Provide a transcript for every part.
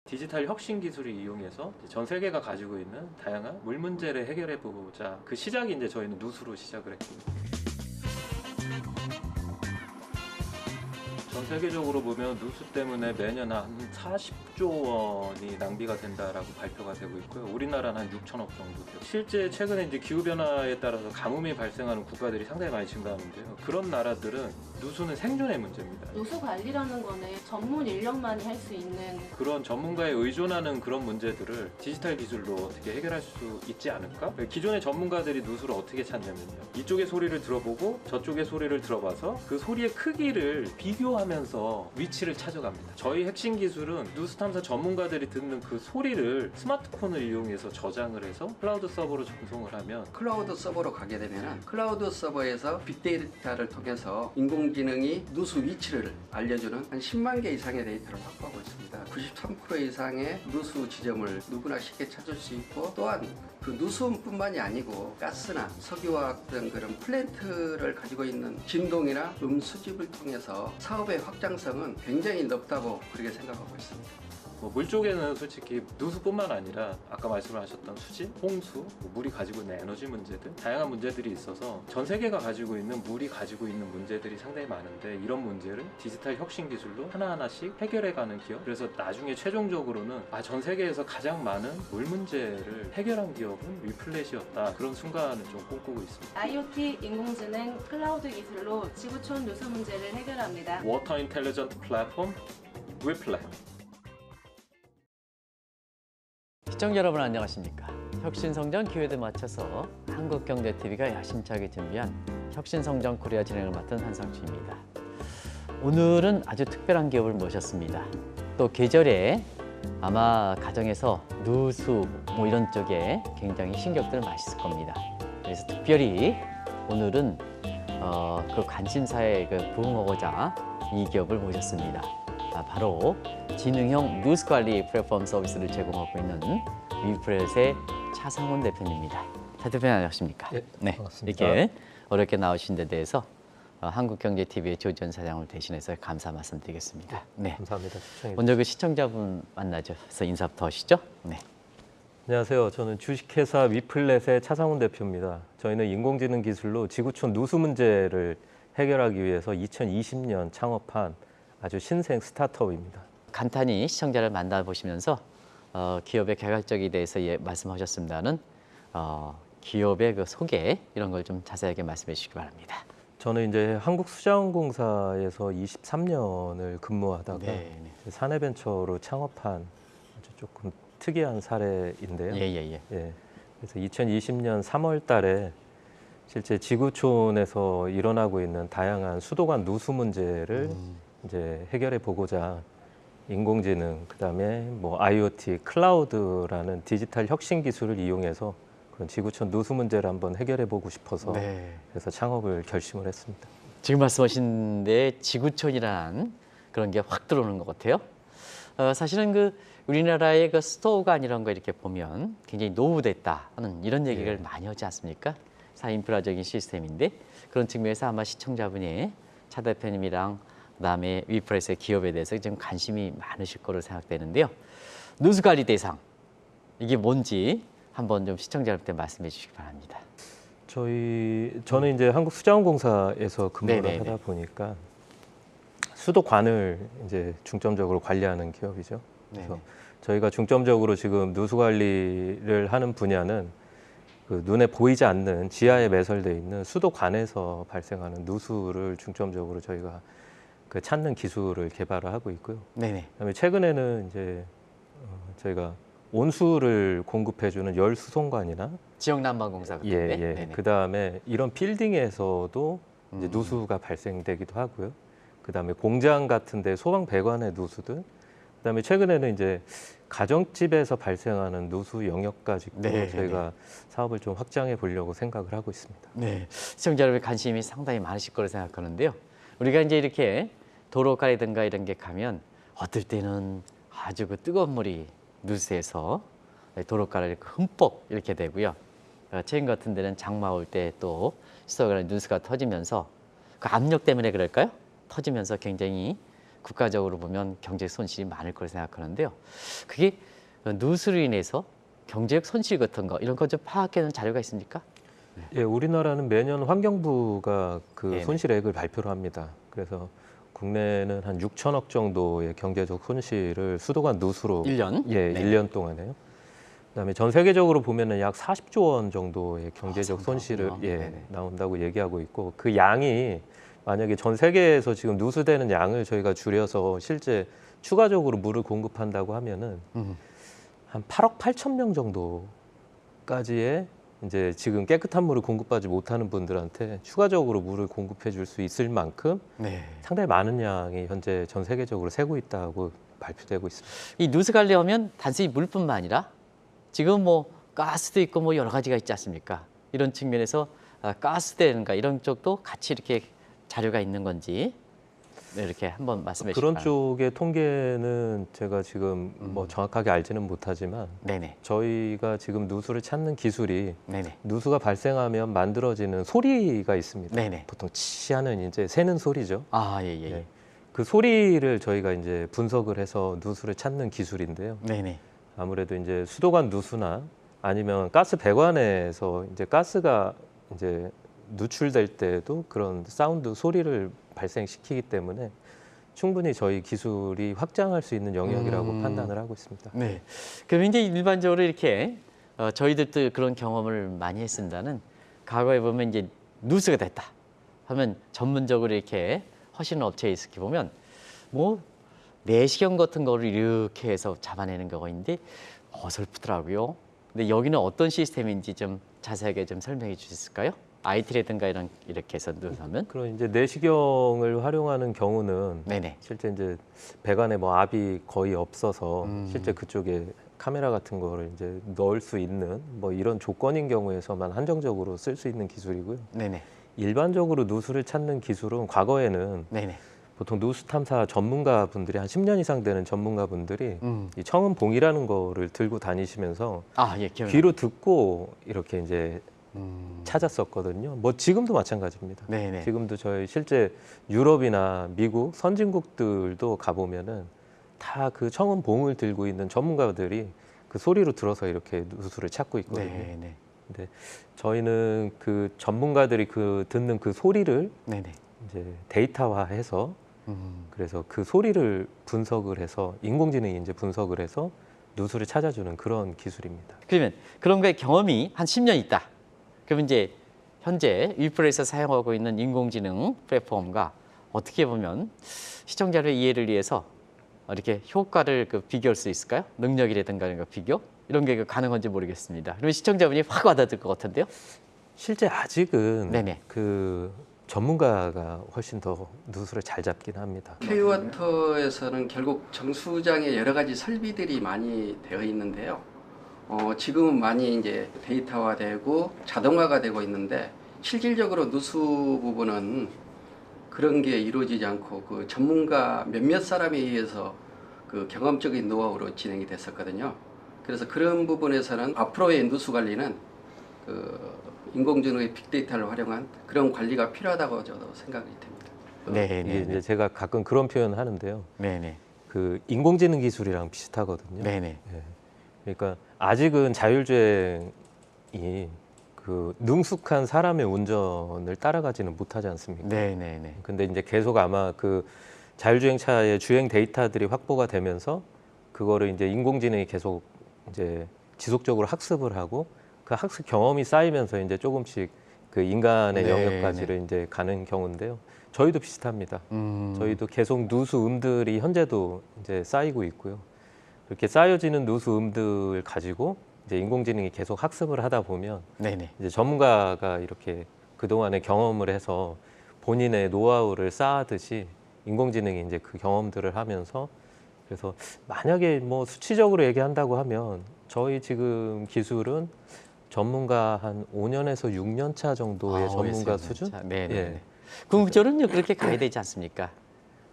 디지털 혁신 기술을 이용해서 전 세계가 가지고 있는 다양한 물 문제를 해결해 보자. 그 시작이 이제 저희는 누수로 시작을 했습니다. 전 세계적으로 보면 누수 때문에 매년 한 40조 원이 낭비가 된다라고 발표가 되고 있고요. 우리나라는 한 6천억 정도 돼요. 실제 최근에 이제 기후 변화에 따라서 가뭄이 발생하는 국가들이 상당히 많이 증가하는데요. 그런 나라들은 누수는 생존의 문제입니다. 누수 관리라는 거는 전문 인력만이 할 수 있는 그런 전문가에 의존하는 그런 문제들을 디지털 기술로 어떻게 해결할 수 있지 않을까? 기존의 전문가들이 누수를 어떻게 찾냐면요. 이쪽의 소리를 들어보고 저쪽의 소리를 들어봐서 그 소리의 크기를 비교하면서 위치를 찾아갑니다. 저희 핵심 기술은 누수 탐사 전문가들이 듣는 그 소리를 스마트폰을 이용해서 저장을 해서 클라우드 서버로 전송을 하면 클라우드 서버로 가게 되면 클라우드 서버에서 빅데이터를 통해서 인공지능이 누수 위치를 알려주는 한 10만 개 이상의 데이터를 확보하고 있습니다. 93% 이상의 누수 지점을 누구나 쉽게 찾을 수 있고, 또한 그 누수뿐만이 아니고 가스나 석유화학 등 그런 플랜트를 가지고 있는 진동이나 수집을 통해서 사업의 확장성은 굉장히 높다고 그렇게 생각하고 있습니다. 물 쪽에는 솔직히 누수뿐만 아니라 아까 말씀하셨던 수질, 홍수, 물이 가지고 있는 에너지 문제들, 다양한 문제들이 있어서 전 세계가 가지고 있는 물이 가지고 있는 문제들이 상당히 많은데, 이런 문제를 디지털 혁신 기술로 하나하나씩 해결해가는 기업. 그래서 나중에 최종적으로는 전 세계에서 가장 많은 물 문제를 해결한 기업은 위플랫이었다. 그런 순간을 좀 꿈꾸고 있습니다. IoT, 인공지능, 클라우드 기술로 지구촌 누수 문제를 해결합니다. 워터 인텔리전트 플랫폼 위플랫. 시청자 여러분 안녕하십니까? 혁신성장 기회에 맞춰서 한국경제TV가 야심차게 준비한 혁신성장 코리아 진행을 맡은 한상추입니다. 오늘은 아주 특별한 기업을 모셨습니다. 또 계절에 아마 가정에서 누수 이런 쪽에 굉장히 신경들 많으실 겁니다. 그래서 특별히 오늘은 그 관심사에 부응하고자 이 기업을 모셨습니다. 바로 지능형 누수 관리 플랫폼 서비스를 제공하고 있는 위플랫의 차상훈 대표님입니다. 차 대표님 안녕하십니까? 네, 반갑습니다. 이렇게 어렵게 나오신 데 대해서 한국경제TV의 조지현 사장을 대신해서 감사 말씀드리겠습니다. 네, 감사합니다. 먼저 그 시청자분 만나셔서 인사부터 하시죠. 네. 안녕하세요. 저는 주식회사 위플랫의 차상훈 대표입니다. 저희는 인공지능 기술로 지구촌 누수 문제를 해결하기 위해서 2020년 창업한 아주 신생 스타트업입니다. 간단히 시청자를 만나보시면서 기업의 개괄적에 대해서 말씀하셨습니다는 기업의 그 소개 이런 걸 좀 자세하게 말씀해 주시기 바랍니다. 저는 이제 한국수자원공사에서 23년을 근무하다가 사내벤처로 창업한 아주 조금 특이한 사례인데요. 예. 그래서 2020년 3월 달에 실제 지구촌에서 일어나고 있는 다양한 수도관 누수 문제를 이제 해결해 보고자 인공지능, 그다음에 뭐 IoT, 클라우드라는 디지털 혁신 기술을 이용해서 그런 지구촌 누수 문제를 한번 해결해 보고 싶어서 그래서 창업을 결심을 했습니다. 지금 말씀하신 데 지구촌이라는 그런 게 확 들어오는 것 같아요. 사실은 그 우리나라의 그 수도관 이런 거 이렇게 보면 굉장히 노후됐다 하는 이런 얘기를 많이 하지 않습니까? 사인프라적인 시스템인데, 그런 측면에서 아마 시청자분이 차 대표님이랑 그다음에 위플랫의 기업에 대해서 좀 관심이 많으실 거로 생각되는데요. 누수 관리 대상 이게 뭔지 한번 좀 시청자분한테 말씀해 주시기 바랍니다. 저는 이제 한국수자원공사에서 근무를 하다 보니까 수도관을 이제 중점적으로 관리하는 기업이죠. 그래서 저희가 중점적으로 지금 누수 관리를 하는 분야는 그 눈에 보이지 않는 지하에 매설되어 있는 수도관에서 발생하는 누수를 중점적으로 저희가 그 찾는 기술을 개발을 하고 있고요. 그다음에 최근에는 이제 저희가 온수를 공급해주는 열수송관이나 지역난방공사 같은데. 그다음에 이런 빌딩에서도 이제 누수가 발생되기도 하고요. 그다음에 공장 같은데 소방 배관의 누수들. 그다음에 최근에는 이제 가정집에서 발생하는 누수 영역까지도 저희가 사업을 좀 확장해 보려고 생각을 하고 있습니다. 시청자 여러분의 관심이 상당히 많으실 거로 생각하는데요. 우리가 이제 이렇게 도로가라든가 이런 게 가면 어떨 때는 아주 그 뜨거운 물이 누수해서 도로가를 흠뻑 이렇게 되고요. 최근 같은 데는 장마 올 때 또 수도관에 누수가 터지면서 그 압력 때문에 그럴까요? 터지면서 굉장히 국가적으로 보면 경제 손실이 많을 거라 생각하는데요. 그게 누수로 인해서 경제적 손실 같은 거 이런 거 좀 파악하는 자료가 있습니까? 예, 우리나라는 매년 환경부가 그 네네. 손실액을 발표를 합니다. 그래서 국내는 한 6천억 정도의 경제적 손실을 수도관 누수로 1년? 예, 네. 1년 동안에요. 그다음에 전 세계적으로 보면은 약 40조 원 정도의 경제적 손실을 상당하구나. 예, 네네. 나온다고 얘기하고 있고 그 양이 만약에 전 세계에서 지금 누수되는 양을 저희가 줄여서 실제 추가적으로 물을 공급한다고 하면은 한 8억 8천 명 정도까지의 이제 지금 깨끗한 물을 공급받지 못하는 분들한테 추가적으로 물을 공급해 줄 수 있을 만큼 네. 상당히 많은 양이 현재 전 세계적으로 새고 있다고 발표되고 있습니다. 이 누수 관리하면 단순히 물뿐만 아니라 지금 뭐 가스도 있고 뭐 여러 가지가 있지 않습니까? 이런 측면에서 가스대는가 이런 쪽도 같이 이렇게 자료가 있는 건지 네, 이렇게 한번 말씀해 주시기 그런 바랍니다. 쪽의 통계는 제가 지금 뭐 정확하게 알지는 못하지만 네네. 저희가 지금 누수를 찾는 기술이 네네. 누수가 발생하면 만들어지는 소리가 있습니다. 네네. 보통 치 하는 이제 새는 소리죠. 아, 예, 예. 예. 네. 그 소리를 저희가 이제 분석을 해서 누수를 찾는 기술인데요. 네네. 아무래도 이제 수도관 누수나 아니면 가스 배관에서 이제 가스가 이제 누출될 때도 그런 사운드 소리를 발생시키기 때문에 충분히 저희 기술이 확장할 수 있는 영역이라고 판단을 하고 있습니다. 네. 그럼 이제 일반적으로 이렇게 저희들도 그런 경험을 많이 했습니다는 과거에 보면 이제 누수가 됐다 하면 전문적으로 이렇게 하시는 업체에 있을게 보면 뭐 내시경 같은 거를 이렇게 해서 잡아내는 경우가 있는데 어설프더라고요. 근데 여기는 어떤 시스템인지 좀 자세하게 좀 설명해 주실까요? IT라든가 이렇게 해서 누수하면 그런 이제 내시경을 활용하는 경우는 네네. 실제 이제 배관에 뭐 압이 거의 없어서 실제 그쪽에 카메라 같은 거를 이제 넣을 수 있는 뭐 이런 조건인 경우에서만 한정적으로 쓸 수 있는 기술이고요. 네네. 일반적으로 누수를 찾는 기술은 과거에는 네네. 보통 누수 탐사 전문가분들이 한 10년 이상 되는 전문가분들이 이 청음봉이라는 거를 들고 다니시면서 아, 예, 기억나. 귀로 듣고 이렇게 이제 찾았었거든요. 뭐 지금도 마찬가지입니다. 네네. 지금도 저희 실제 유럽이나 미국 선진국들도 가보면은 다 그 청음봉을 들고 있는 전문가들이 그 소리로 들어서 이렇게 누수를 찾고 있거든요. 네네. 근데 저희는 그 전문가들이 그 듣는 그 소리를 네네. 이제 데이터화해서 그래서 그 소리를 분석을 해서 인공지능이 이제 분석을 해서 누수를 찾아주는 그런 기술입니다. 그러면 그런 거에 경험이 한 10년 있다. 그러면 이제 현재 위플에서 사용하고 있는 인공지능 플랫폼과 어떻게 보면 시청자의 이해를 위해서 이렇게 효과를 비교할 수 있을까요? 능력이라든가 이런 거 비교? 이런 게 가능한지 모르겠습니다. 그러면 시청자분이 확 와닿을 것 같은데요? 실제 아직은 네네. 그 전문가가 훨씬 더 누수를 잘 잡긴 합니다. K워터에서는 결국 정수장에 여러 가지 설비들이 많이 되어 있는데요. 지금은 많이 이제 데이터화되고 자동화가 되고 있는데 실질적으로 누수 부분은 그런 게 이루어지지 않고 그 전문가 몇몇 사람에 의해서 그 경험적인 노하우로 진행이 됐었거든요. 그래서 그런 부분에서는 앞으로의 누수 관리는 그 인공지능의 빅데이터를 활용한 그런 관리가 필요하다고 저도 생각이 됩니다. 이게 이제 제가 가끔 그런 표현 하는데요. 네네. 그 인공지능 기술이랑 비슷하거든요. 네네. 예. 그러니까 아직은 자율주행이 그 능숙한 사람의 운전을 따라가지는 못하지 않습니까? 네네네. 근데 이제 계속 아마 그 자율주행차의 주행 데이터들이 확보가 되면서 그거를 이제 인공지능이 계속 이제 지속적으로 학습을 하고 그 학습 경험이 쌓이면서 이제 조금씩 그 인간의 네, 영역까지를 이제 가는 경우인데요. 저희도 비슷합니다. 저희도 계속 누수음들이 현재도 이제 쌓이고 있고요. 이렇게 쌓여지는 누수음들 가지고 이제 인공지능이 계속 학습을 하다 보면 네네. 이제 전문가가 이렇게 그동안의 경험을 해서 본인의 노하우를 쌓았듯이 인공지능이 이제 그 경험들을 하면서 그래서 만약에 뭐 수치적으로 얘기한다고 하면 저희 지금 기술은 전문가 한 5년에서 6년 차 정도의 전문가 수준? 네네. 예. 궁극적으로는 그렇게 가야 되지 않습니까?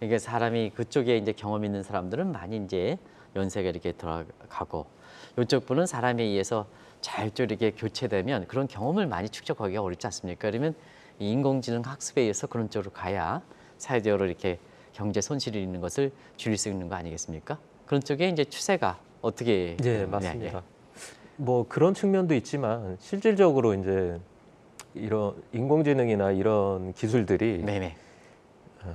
이게 사람이 그쪽에 이제 경험 있는 사람들은 많이 이제 연세가 이렇게 들어가고 이쪽 분은 사람에 의해서 잘 이렇게 교체되면 그런 경험을 많이 축적하기가 어렵지 않습니까? 그러면 이 인공지능 학습에 의해서 그런 쪽으로 가야 사회적으로 이렇게 경제 손실이 있는 것을 줄일 수 있는 거 아니겠습니까? 그런 쪽에 이제 추세가 어떻게? 네, 맞습니다. 뭐 그런 측면도 있지만 실질적으로 이제 이런 인공지능이나 이런 기술들이 네네.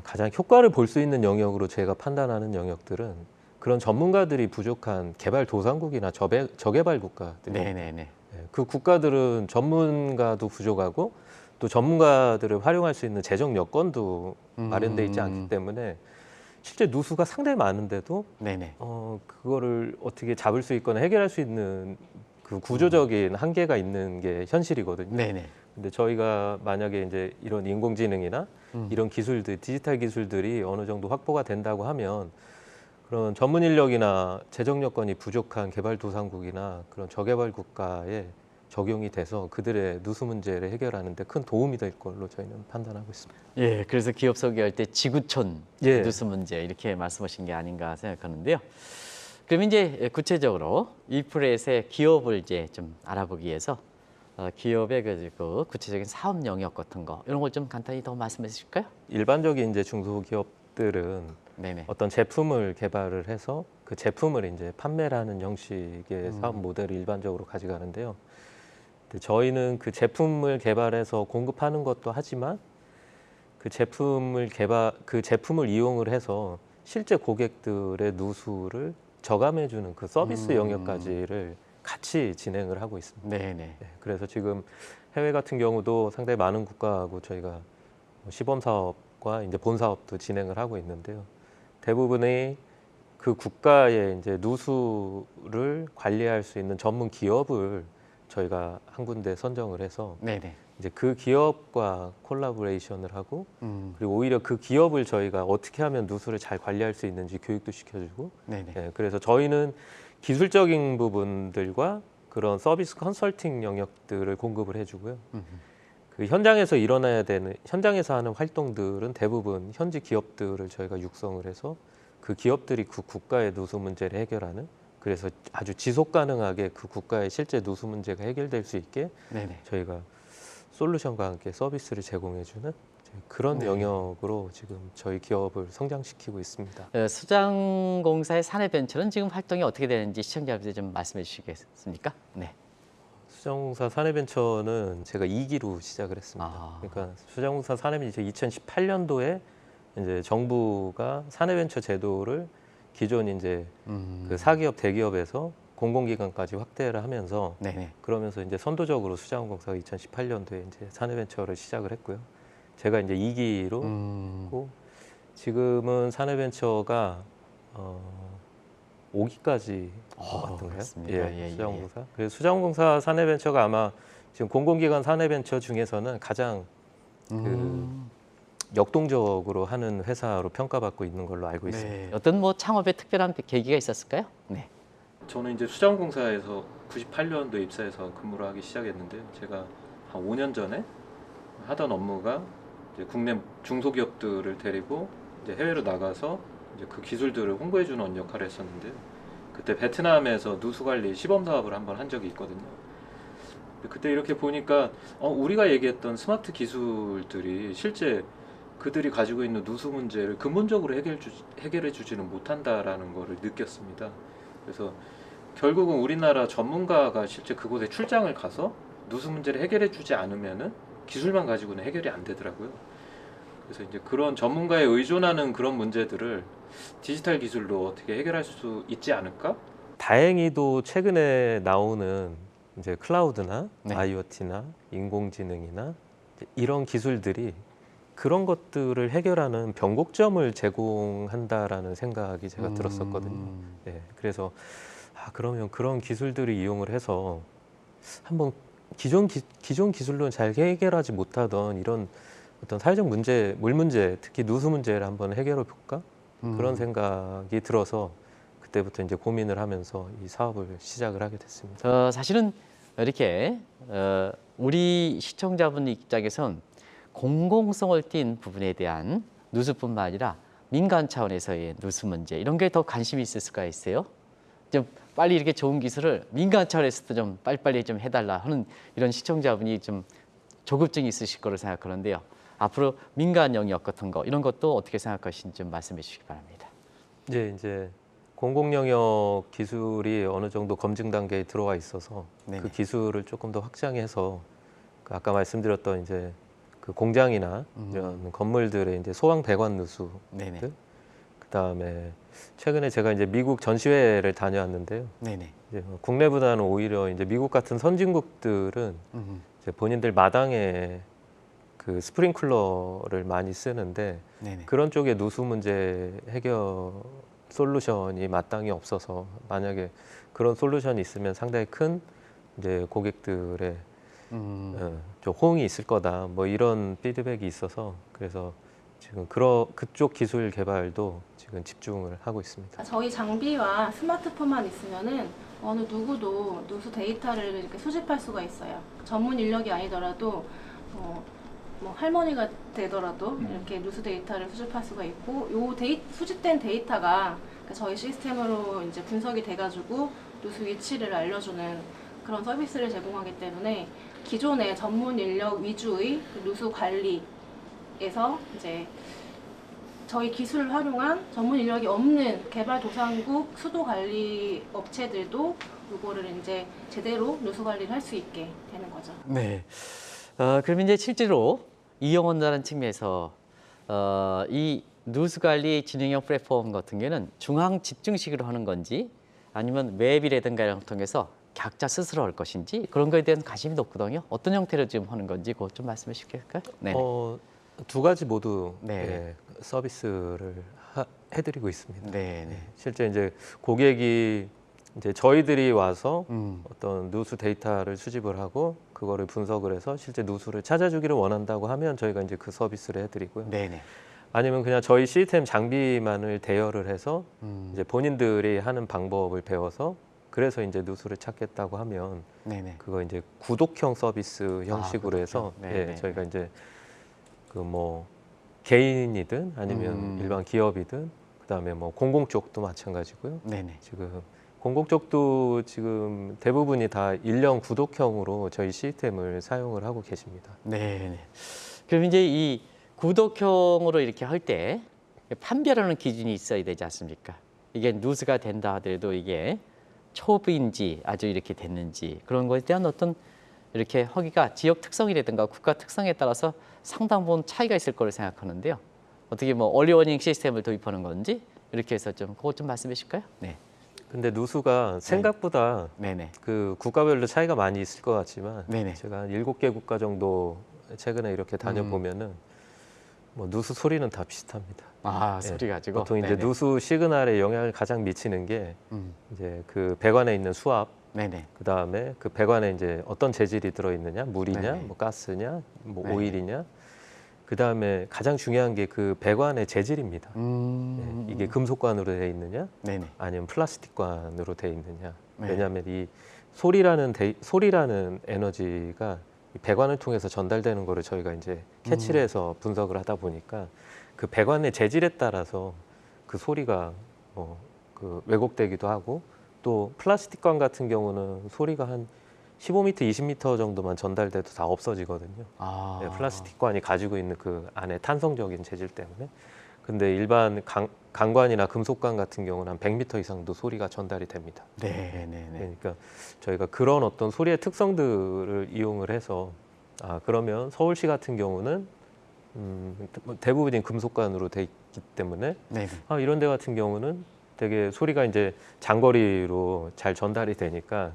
가장 효과를 볼 수 있는 영역으로 제가 판단하는 영역들은 그런 전문가들이 부족한 개발도상국이나 저개발 국가들. 네네네. 그 국가들은 전문가도 부족하고 또 전문가들을 활용할 수 있는 재정 여건도 마련돼 있지 않기 때문에 실제 누수가 상당히 많은데도 네네. 그거를 어떻게 잡을 수 있거나 해결할 수 있는 그 구조적인 한계가 있는 게 현실이거든요. 네네. 근데 저희가 만약에 이제 이런 인공지능이나 이런 기술들, 디지털 기술들이 어느 정도 확보가 된다고 하면 그런 전문 인력이나 재정 여건이 부족한 개발도상국이나 그런 저개발 국가에 적용이 돼서 그들의 누수 문제를 해결하는 데 큰 도움이 될 걸로 저희는 판단하고 있습니다. 예, 그래서 기업 소개할 때 지구촌 예. 누수 문제 이렇게 말씀하신 게 아닌가 생각하는데요. 그럼 이제 구체적으로 이프렛의 기업을 이제 좀 알아보기 위해서 기업의 그 구체적인 사업 영역 같은 거 이런 걸 좀 간단히 더 말씀해 주실까요? 일반적인 이제 중소기업들은 네네. 어떤 제품을 개발을 해서 그 제품을 이제 판매를 하는 형식의 사업 모델을 일반적으로 가져가는데요. 근데 저희는 그 제품을 개발해서 공급하는 것도 하지만 그 제품을 이용을 해서 실제 고객들의 누수를 저감해주는 그 서비스 영역까지를 같이 진행을 하고 있습니다. 네네. 네, 그래서 지금 해외 같은 경우도 상당히 많은 국가하고 저희가 시범 사업과 이제 본 사업도 진행을 하고 있는데요. 대부분의 그 국가의 이제 누수를 관리할 수 있는 전문 기업을 저희가 한 군데 선정을 해서 네네. 이제 그 기업과 콜라보레이션을 하고 그리고 오히려 그 기업을 저희가 어떻게 하면 누수를 잘 관리할 수 있는지 교육도 시켜주고 네네. 예, 그래서 저희는 기술적인 부분들과 그런 서비스 컨설팅 영역들을 공급을 해주고요. 그 현장에서 현장에서 하는 활동들은 대부분 현지 기업들을 저희가 육성을 해서 그 기업들이 그 국가의 누수 문제를 해결하는 그래서 아주 지속 가능하게 그 국가의 실제 누수 문제가 해결될 수 있게 네네. 저희가 솔루션과 함께 서비스를 제공해주는 그런 네. 영역으로 지금 저희 기업을 성장시키고 있습니다. 수자원공사의 사내벤처는 지금 활동이 어떻게 되는지 시청자분들 좀 말씀해 주시겠습니까? 네. 수자원공사 사내벤처는 제가 2기로 시작을 했습니다. 그러니까 수자원공사 사내벤처 2018년도에 이제 정부가 사내벤처 제도를 기존 이제 그 사기업 대기업에서 공공기관까지 확대를 하면서 네네. 그러면서 이제 선도적으로 수자원공사가 2018년도에 이제 사내벤처를 시작을 했고요. 제가 이제 2기로 했고 지금은 사내벤처가 5기까지 왔던가요? 그렇습니다. 예, 수자원공사. 그래서 수자원공사 사내벤처가 아마 지금 공공기관 사내벤처 중에서는 가장 그 역동적으로 하는 회사로 평가받고 있는 걸로 알고 있습니다. 네. 어떤 뭐 창업에 특별한 계기가 있었을까요? 네. 저는 이제 수자원공사에서 98년도에 입사해서 근무를 하기 시작했는데요. 제가 한 5년 전에 하던 업무가 이제 국내 중소기업들을 데리고 이제 해외로 나가서 이제 그 기술들을 홍보해주는 역할을 했었는데요. 그때 베트남에서 누수관리 시범 사업을 한번 한 적이 있거든요. 그때 이렇게 보니까 우리가 얘기했던 스마트 기술들이 실제 그들이 가지고 있는 누수 문제를 근본적으로 해결해 주지는 못한다라는 것을 느꼈습니다. 그래서 결국은 우리나라 전문가가 실제 그곳에 출장을 가서 누수 문제를 해결해 주지 않으면은 기술만 가지고는 해결이 안 되더라고요. 그래서 이제 그런 전문가에 의존하는 그런 문제들을 디지털 기술로 어떻게 해결할 수 있지 않을까? 다행히도 최근에 나오는 이제 클라우드나 네. IoT나 인공지능이나 이런 기술들이 그런 것들을 해결하는 변곡점을 제공한다라는 생각이 제가 들었었거든요. 네, 그래서 그러면 그런 기술들을 이용을 해서 한번 기존 기술로는 잘 해결하지 못하던 이런 어떤 사회적 문제, 물 문제, 특히 누수 문제를 한번 해결해 볼까? 그런 생각이 들어서 그때부터 이제 고민을 하면서 이 사업을 시작을 하게 됐습니다. 사실은 이렇게 우리 시청자분 입장에선 공공성을 띈 부분에 대한 누수뿐만 아니라 민간 차원에서의 누수 문제 이런 게 더 관심이 있을 수가 있어요. 좀 빨리 이렇게 좋은 기술을 민간 차원에서도 좀 빨리빨리 좀 해달라 하는 이런 시청자분이 좀 조급증이 있으실 거로 생각하는데요. 앞으로 민간 영역 같은 거 이런 것도 어떻게 생각하시는지 좀 말씀해 주시기 바랍니다. 이제 공공 영역 기술이 어느 정도 검증 단계에 들어와 있어서 네네. 그 기술을 조금 더 확장해서 그 아까 말씀드렸던 이제 그 공장이나 이런 건물들의 이제 소왕 배관 누수, 네네. 그다음에 최근에 제가 이제 미국 전시회를 다녀왔는데요. 네네. 이제 국내보다는 오히려 이제 미국 같은 선진국들은 이제 본인들 마당에 그 스프링클러를 많이 쓰는데 네네. 그런 쪽에 누수 문제 해결 솔루션이 마땅히 없어서 만약에 그런 솔루션이 있으면 상당히 큰 이제 고객들의 좀 호응이 있을 거다. 뭐 이런 피드백이 있어서 그래서 지금 그쪽 기술 개발도 지금 집중을 하고 있습니다. 저희 장비와 스마트폰만 있으면은 어느 누구도 누수 데이터를 이렇게 수집할 수가 있어요. 전문 인력이 아니더라도 뭐 할머니가 되더라도 이렇게 누수 데이터를 수집할 수가 있고, 요 수집된 데이터가 저희 시스템으로 이제 분석이 돼가지고 누수 위치를 알려주는 그런 서비스를 제공하기 때문에 기존의 전문 인력 위주의 그 누수 관리에서 이제 저희 기술을 활용한 전문 인력이 없는 개발도상국 수도 관리 업체들도 이거를 이제 제대로 누수 관리를 할 수 있게 되는 거죠. 네. 그럼 이제 실제로 이용한다는 측면에서 이 누수관리 진행형 플랫폼 같은 경우는 중앙 집중식으로 하는 건지 아니면 웹이라든가 이런 걸 통해서 각자 스스로 할 것인지 그런 거에 대한 관심이 높거든요. 어떤 형태로 지금 하는 건지 그것 좀 말씀해 주실까요? 네. 두 가지 모두 네. 예, 서비스를 해드리고 있습니다. 네. 네. 실제 이제 고객이 이제 저희들이 와서 음. 어떤 누수 데이터를 수집을 하고 그거를 분석을 해서 실제 누수를 찾아주기를 원한다고 하면 저희가 이제 그 서비스를 해드리고요. 네네. 아니면 그냥 저희 시스템 장비만을 대여를 해서 이제 본인들이 하는 방법을 배워서 그래서 이제 누수를 찾겠다고 하면 네네. 그거 이제 구독형 서비스 형식으로 구독형. 해서 네네. 예, 저희가 이제 그 뭐 개인이든 아니면 일반 기업이든 그다음에 뭐 공공 쪽도 마찬가지고요. 네네. 지금 공공 쪽도 지금 대부분이 다 1년 구독형으로 저희 시스템을 사용을 하고 계십니다. 네. 그럼 이제 이 구독형으로 이렇게 할 때 판별하는 기준이 있어야 되지 않습니까? 이게 누수가 된다 하더라도 이게 초보인지 아주 이렇게 됐는지 그런 거에 대한 어떤 이렇게 허기가 지역 특성이라든가 국가 특성에 따라서 상당 부분 차이가 있을 거를 생각하는데요. 어떻게 뭐 얼리워닝 시스템을 도입하는 건지 이렇게 해서 좀 그것 좀 말씀해 주실까요? 네. 근데 누수가 생각보다 네네. 그 국가별로 차이가 많이 있을 것 같지만 네네. 제가 한 7개 국가 정도 최근에 이렇게 다녀보면은 뭐 누수 소리는 다 비슷합니다. 아, 예, 소리 가지고. 보통 이제 네네. 누수 시그널에 영향을 가장 미치는 게 음. 이제 그 배관에 있는 수압, 네네. 그 다음에 그 배관에 이제 어떤 재질이 들어있느냐, 물이냐, 네네. 뭐 가스냐, 뭐 네네. 오일이냐. 그 다음에 가장 중요한 게 그 배관의 재질입니다. 예, 이게 금속관으로 되어 있느냐, 네네. 아니면 플라스틱관으로 되어 있느냐. 네. 왜냐하면 이 소리라는 에너지가 이 배관을 통해서 전달되는 거를 저희가 이제 캐치를 해서 분석을 하다 보니까 그 배관의 재질에 따라서 그 소리가 뭐 그 왜곡되기도 하고 또 플라스틱관 같은 경우는 소리가 한 15m, 20m 정도만 전달돼도 다 없어지거든요. 아. 네, 플라스틱관이 가지고 있는 그 안에 탄성적인 재질 때문에. 근데 일반 강관이나 금속관 같은 경우는 한 100m 이상도 소리가 전달이 됩니다. 네네네. 그러니까 저희가 그런 어떤 소리의 특성들을 이용을 해서 그러면 서울시 같은 경우는 대부분이 금속관으로 돼 있기 때문에 네네. 이런 데 같은 경우는 되게 소리가 이제 장거리로 잘 전달이 되니까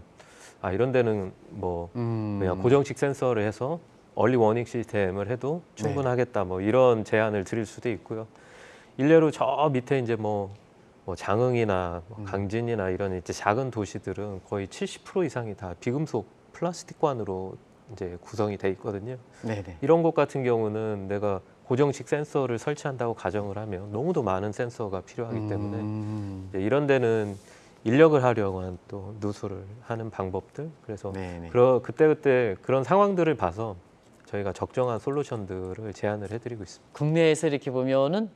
이런 데는 뭐 그냥 고정식 센서를 해서 얼리 워닝 시스템을 해도 충분하겠다 뭐 이런 제안을 드릴 수도 있고요. 일례로 저 밑에 이제 뭐 장흥이나 강진이나 이런 이제 작은 도시들은 거의 70% 이상이 다 비금속 플라스틱관으로 이제 구성이 돼 있거든요. 네네. 이런 것 같은 경우는 내가 고정식 센서를 설치한다고 가정을 하면 너무도 많은 센서가 필요하기 때문에 이제 이런 데는 인력을 활용한 또 누수를 하는 방법들 그래서 네네. 그때 그런 상황들을 봐서 저희가 적정한 솔루션들을 제안을 해드리고 있습니다. 국내에서 이렇게 보면은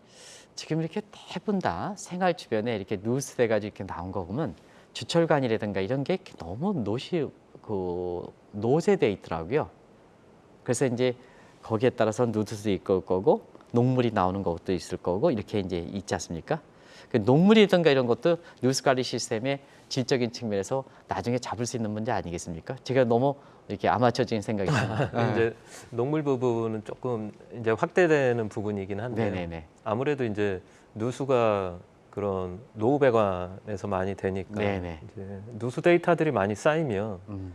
지금 이렇게 대부분 다 생활 주변에 이렇게 누수돼가지고 이렇게 나온 거 보면 주철관이라든가 이런 게 너무 노세돼 있더라고요. 그래서 이제 거기에 따라서 누수도 있을 거고 녹물이 나오는 것도 있을 거고 이렇게 이제 있지 않습니까? 그 녹물이든가 이런 것도 누수 관리 시스템의 질적인 측면에서 나중에 잡을 수 있는 문제 아니겠습니까? 제가 너무 이렇게 아마추어적인 생각이 듭니다. 이제 녹물 부분은 조금 이제 확대되는 부분이긴 한데 네네네. 아무래도 이제 누수가 그런 노후 배관에서 많이 되니까 네네. 이제 누수 데이터들이 많이 쌓이면 음.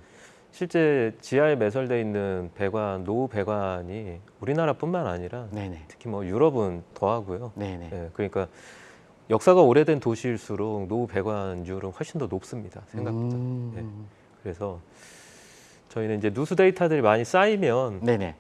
실제 지하에 매설돼 있는 배관, 노후 배관이 우리나라뿐만 아니라 네네. 특히 뭐 유럽은 더하고요. 네네. 예, 그러니까 역사가 오래된 도시일수록 노후 배관율은 훨씬 더 높습니다. 생각보다. 예, 그래서 저희는 이제 누수 데이터들이 많이 쌓이면 네네.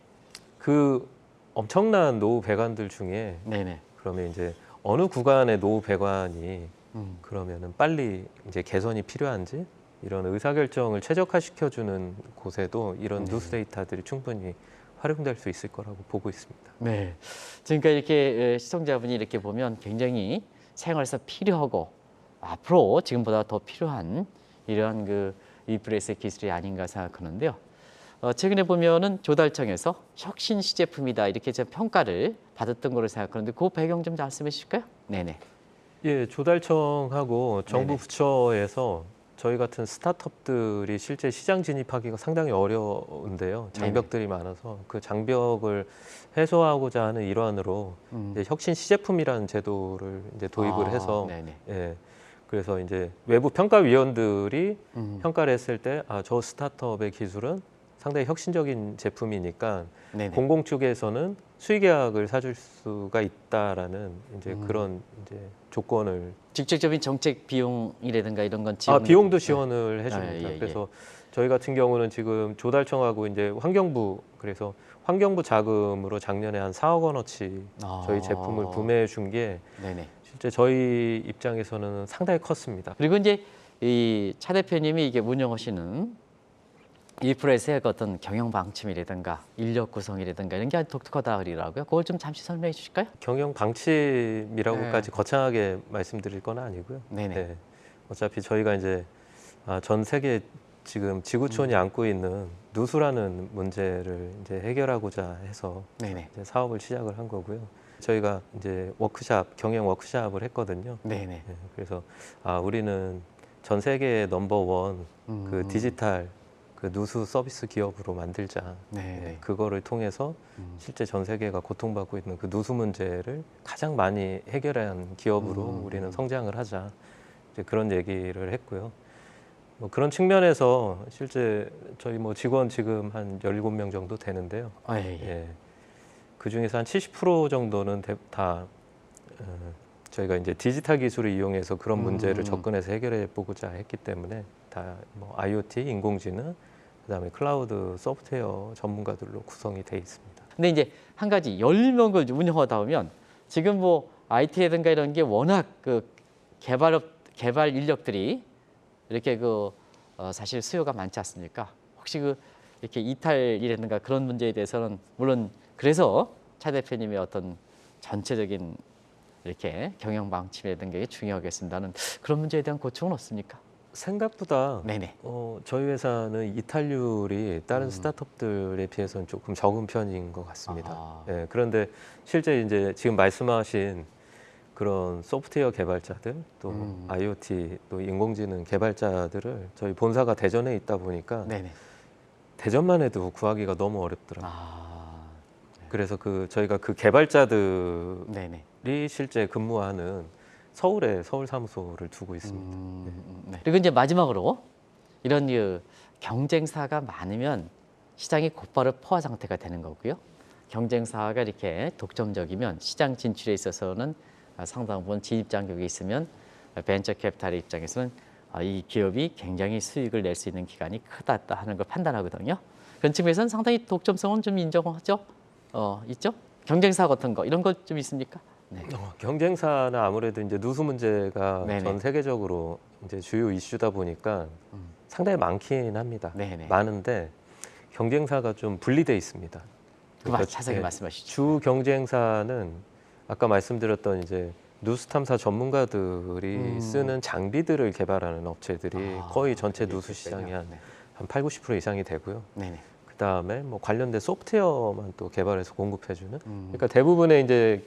그 엄청난 노후 배관들 중에 네네. 그러면 이제 어느 구간의 노후 배관이 음. 그러면은 빨리 이제 개선이 필요한지 이런 의사결정을 최적화시켜주는 곳에도 이런 누수 데이터들이 충분히 활용될 수 있을 거라고 보고 있습니다. 네. 그러니까 이렇게 시청자분이 이렇게 보면 굉장히 생활에서 필요하고 앞으로 지금보다 더 필요한 이러한 그 이프레스의 기술이 아닌가 생각하는데요. 최근에 보면은 조달청에서 혁신 시제품이다 이렇게 좀 평가를 받았던 거로 생각하는데 그 배경 좀 말씀해 주실까요? 네네. 예, 조달청하고 정부 네네. 부처에서 저희 같은 스타트업들이 실제 시장 진입하기가 상당히 어려운데요. 장벽들이 많아서 그 장벽을 해소하고자 하는 일환으로 이제 혁신 시제품이라는 제도를 이제 도입을 해서 네네. 예, 그래서 이제 외부 평가위원들이 음. 평가를 했을 때 저 스타트업의 기술은 상당히 혁신적인 제품이니까 네네. 공공 측에서는 수의계약을 사줄 수가 있다라는 이제 그런 이제 조건을 직접적인 정책 비용이라든가 이런 건 지원. 비용도 지원을 해줍니다. 예, 예. 그래서 저희 같은 경우는 지금 조달청하고 이제 환경부 그래서 환경부 자금으로 작년에 한 4억 원어치 저희 제품을 구매해 준 게 네네. 실제 저희 입장에서는 상당히 컸습니다. 그리고 이제 이 차 대표님이 이게 운영하시는 이프레스의 어떤 경영 방침이라든가 인력 구성이라든가 이런 게 아주 독특하다 그러더라고요. 그걸 좀 잠시 설명해 주실까요? 경영 방침이라고까지 네. 거창하게 말씀드릴 건 아니고요. 네네. 네. 어차피 저희가 이제 전 세계 지금 지구촌이 안고 있는 누수라는 문제를 이제 해결하고자 해서 네네. 이제 사업을 시작을 한 거고요. 저희가 이제 워크샵 경영 워크샵을 했거든요. 네네. 네, 그래서 우리는 전 세계 넘버원 그 디지털 그 누수 서비스 기업으로 만들자. 네네. 네, 그거를 통해서 실제 전 세계가 고통받고 있는 그 누수 문제를 가장 많이 해결한 기업으로 우리는 성장을 하자. 이제 그런 얘기를 했고요. 뭐 그런 측면에서 실제 저희 뭐 직원 지금 한 17명 정도 되는데요. 예. 예. 그 중에서 한 70% 정도는 다 저희가 이제 디지털 기술을 이용해서 그런 문제를 접근해서 해결해 보고자 했기 때문에 다 뭐 IoT, 인공지능, 그다음에 클라우드 소프트웨어 전문가들로 구성이 돼 있습니다. 근데 이제 한 가지 10명을 운영하다 보면 지금 뭐 IT라든가 이런 게 워낙 그 개발 인력들이 이렇게 사실 수요가 많지 않습니까? 혹시 이렇게 이탈이라든가 그런 문제에 대해서는 물론 그래서 차 대표님의 어떤 전체적인 이렇게 경영 방침이라든가 게 중요하겠습니다는 그런 문제에 대한 고충은 없습니까? 생각보다 네네. 저희 회사는 이탈률이 다른 스타트업들에 비해서는 조금 적은 편인 것 같습니다. 예, 그런데 실제 이제 지금 말씀하신 그런 소프트웨어 개발자들 또 IoT 또 인공지능 개발자들을 저희 본사가 대전에 있다 보니까 네네. 대전만 해도 구하기가 너무 어렵더라고요. 그래서 저희가 그 개발자들이 네네. 실제 근무하는 서울에 서울 사무소를 두고 있습니다. 네. 그리고 이제 마지막으로 이런 경쟁사가 많으면 시장이 곧바로 포화 상태가 되는 거고요. 경쟁사가 이렇게 독점적이면 시장 진출에 있어서는 상당 부분 진입 장벽이 있으면 벤처 캐피탈의 입장에서는 이 기업이 굉장히 수익을 낼 수 있는 기간이 크다 하는 걸 판단하거든요. 그런 측면에서는 상당히 독점성은 좀 인정하죠. 있죠? 경쟁사 같은 거 이런 거 좀 있습니까? 네. 경쟁사는 아무래도 이제 누수 문제가 네네. 전 세계적으로 이제 주요 이슈다 보니까 상당히 많긴 합니다. 네네. 많은데 경쟁사가 좀 분리돼 있습니다. 그러니까 자세히 말씀하시죠. 주 경쟁사는 아까 말씀드렸던 이제 누수 탐사 전문가들이 쓰는 장비들을 개발하는 업체들이 거의 전체 누수 시장이 한 8, 90% 이상이 되고요. 네네. 그다음에 뭐 관련된 소프트웨어만 또 개발해서 공급해주는. 그러니까 대부분의 이제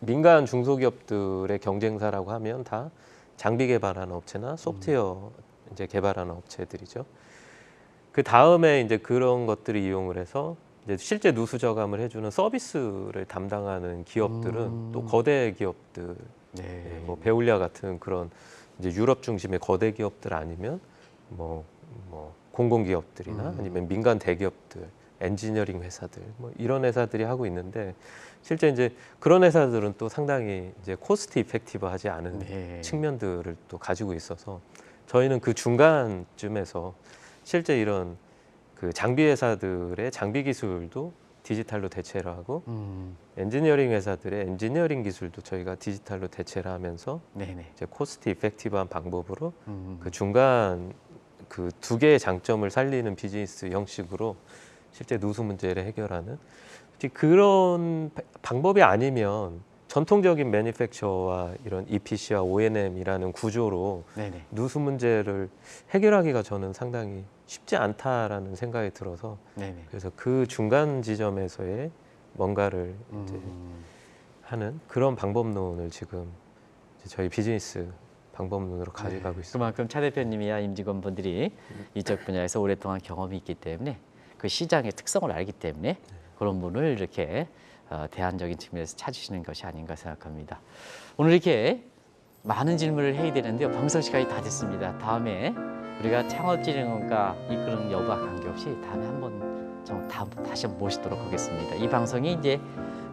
민간 중소기업들의 경쟁사라고 하면 다 장비 개발하는 업체나 소프트웨어 이제 개발하는 업체들이죠. 그 다음에 이제 그런 것들을 이용을 해서 이제 실제 누수 저감을 해주는 서비스를 담당하는 기업들은 또 거대 기업들, 네. 뭐 베올리아 같은 그런 이제 유럽 중심의 거대 기업들 아니면 뭐 공공기업들이나 아니면 민간 대기업들, 엔지니어링 회사들 뭐 이런 회사들이 하고 있는데 실제 이제 그런 회사들은 또 상당히 이제 코스트 이펙티브하지 않은 네. 측면들을 또 가지고 있어서 저희는 그 중간쯤에서 실제 이런 그 장비 회사들의 장비 기술도 디지털로 대체를 하고 엔지니어링 회사들의 엔지니어링 기술도 저희가 디지털로 대체를 하면서 네네. 이제 코스트 이펙티브한 방법으로 그 중간 그 두 개의 장점을 살리는 비즈니스 형식으로 실제 누수 문제를 해결하는 그런 방법이 아니면 전통적인 매니팩처와 이런 EPC와 O&M이라는 구조로 네네. 누수 문제를 해결하기가 저는 상당히 쉽지 않다라는 생각이 들어서 네네. 그래서 그 중간 지점에서의 뭔가를 이제 하는 그런 방법론을 지금 이제 저희 비즈니스 방법론으로 가져가고 있습니다. 그만큼 차 대표님이야 임직원분들이 이쪽 분야에서 오랫동안 경험이 있기 때문에 그 시장의 특성을 알기 때문에 그런 분을 이렇게 대안적인 측면에서 찾으시는 것이 아닌가 생각합니다. 오늘 이렇게 많은 질문을 해야 되는데요. 방송 시간이 다 됐습니다. 다음에 우리가 창업진흥원과 이끄는 여부와 관계없이 다음에 한번 다시 한번 모시도록 하겠습니다. 이 방송이 이제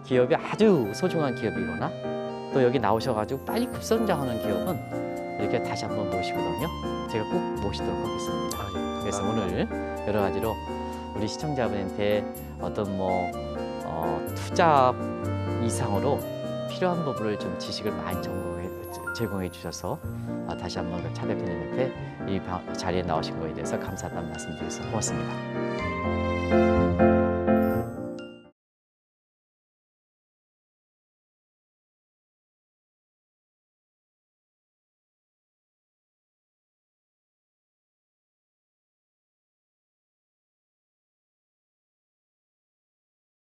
기업이 아주 소중한 기업이거나 또 여기 나오셔가지고 빨리 급성장하는 기업은 이렇게 다시 한번 모시거든요. 제가 꼭 모시도록 하겠습니다. 그래서 오늘 여러 가지로 우리 시청자분한테 어떤 투자 이상으로 필요한 부분을 좀 지식을 많이 제공해 주셔서 다시 한번 차 대표님한테 이 자리에 나오신 거에 대해서 감사하다는 말씀드리겠습니다. 고맙습니다.